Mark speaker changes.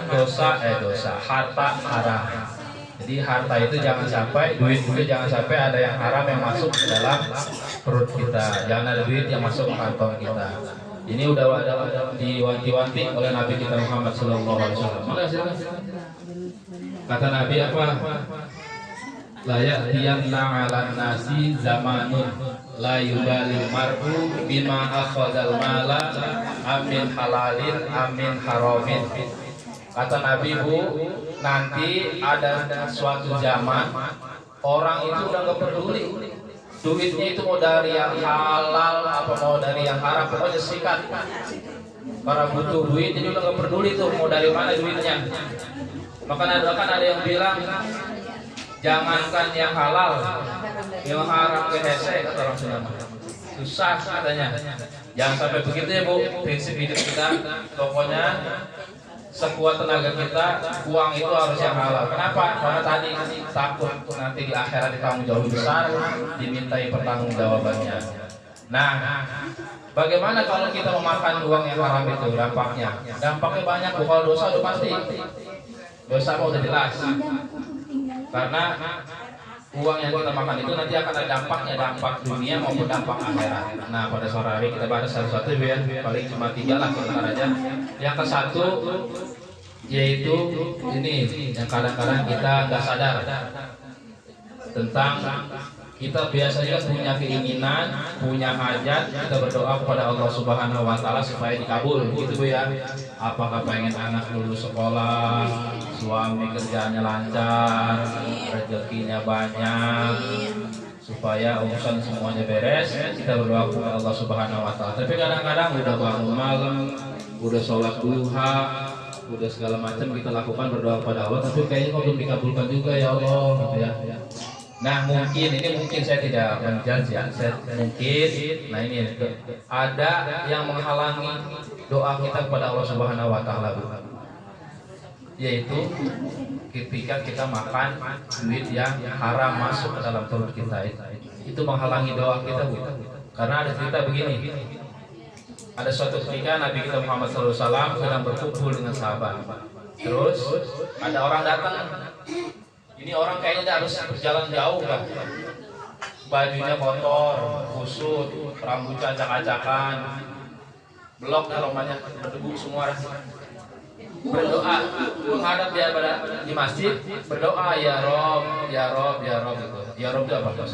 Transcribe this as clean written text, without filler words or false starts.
Speaker 1: dosa harta haram. Jadi harta itu jangan sampai, duit itu jangan sampai ada yang haram yang masuk ke dalam perut kita. Jangan ada duit yang masuk ke kantong kita. Ini udah ada diwanti-wanti oleh Nabi kita Muhammad SAW. Kata Nabi apa? La ya'tiyanna 'alan nasi zamanun la yubalil mar'u bima akhadal mala amin halalin amin haramin. Kata Nabi, Bu, nanti ada suatu zaman orang itu udah gak peduli duitnya itu mau dari yang halal apa mau dari yang haram, pokoknya sikat. Para butuh duit jadi udah gak peduli tuh mau dari mana duitnya. Maka ada yang bilang jangankan yang halal, yang haram ke hese, kata orang Sunda. Susah katanya. Jangan sampai begitu ya, Bu. Prinsip hidup kita pokoknya sekuat tenaga kita, uang itu harus yang halal. Kenapa? Karena tadi takut nanti di akhirat ditanggung jawab besar, dimintai pertanggungjawabannya. Nah, bagaimana kalau kita memakan uang yang haram itu dampaknya? Dampaknya banyak, Bu. Kalau dosa udah pasti. Dosa mau udah jelas. Karena uang yang kita makan itu nanti akan ada dampaknya, dampak dunia maupun dampak akhirat. Nah, pada sore hari kita bahas satu-satu ya, paling cuma 3 lah sebentar aja. Yang ke satu yaitu ini yang kadang-kadang kita nggak sadar tentang kita biasanya punya keinginan, punya hajat, kita berdoa kepada Allah Subhanahu wa taala supaya dikabul gitu Bu ya. Apakah pengen anak lulus sekolah, suami kerjanya lancar, rezekinya banyak, supaya urusan semuanya beres, kita berdoa kepada Allah Subhanahu wa taala. Tapi kadang-kadang udah bangun malam, udah sholat duha, udah segala macam kita lakukan berdoa kepada Allah, tapi kayaknya kok belum dikabulkan juga ya Allah gitu ya. Nah mungkin saya tidak menjudge ya, mungkin nah ini ada yang menghalangi doa kita kepada Allah Subhanahu wa taala, Bu. Yaitu ketika kita makan duit yang haram masuk ke dalam perut kita, itu menghalangi doa kita, Bu. Karena ada cerita begini, ada suatu ketika Nabi kita Muhammad SAW sedang berkumpul dengan sahabat. Terus ada orang datang. Ini orang kayaknya harus berjalan jauh kan, bajunya kotor, kusut, rambutnya acak-acakan, blok aromanya berdebu semua. Berdoa menghadap dia pada di masjid, berdoa ya Rob, ya Rob, ya Rob gitu. Ya Rob itu apa?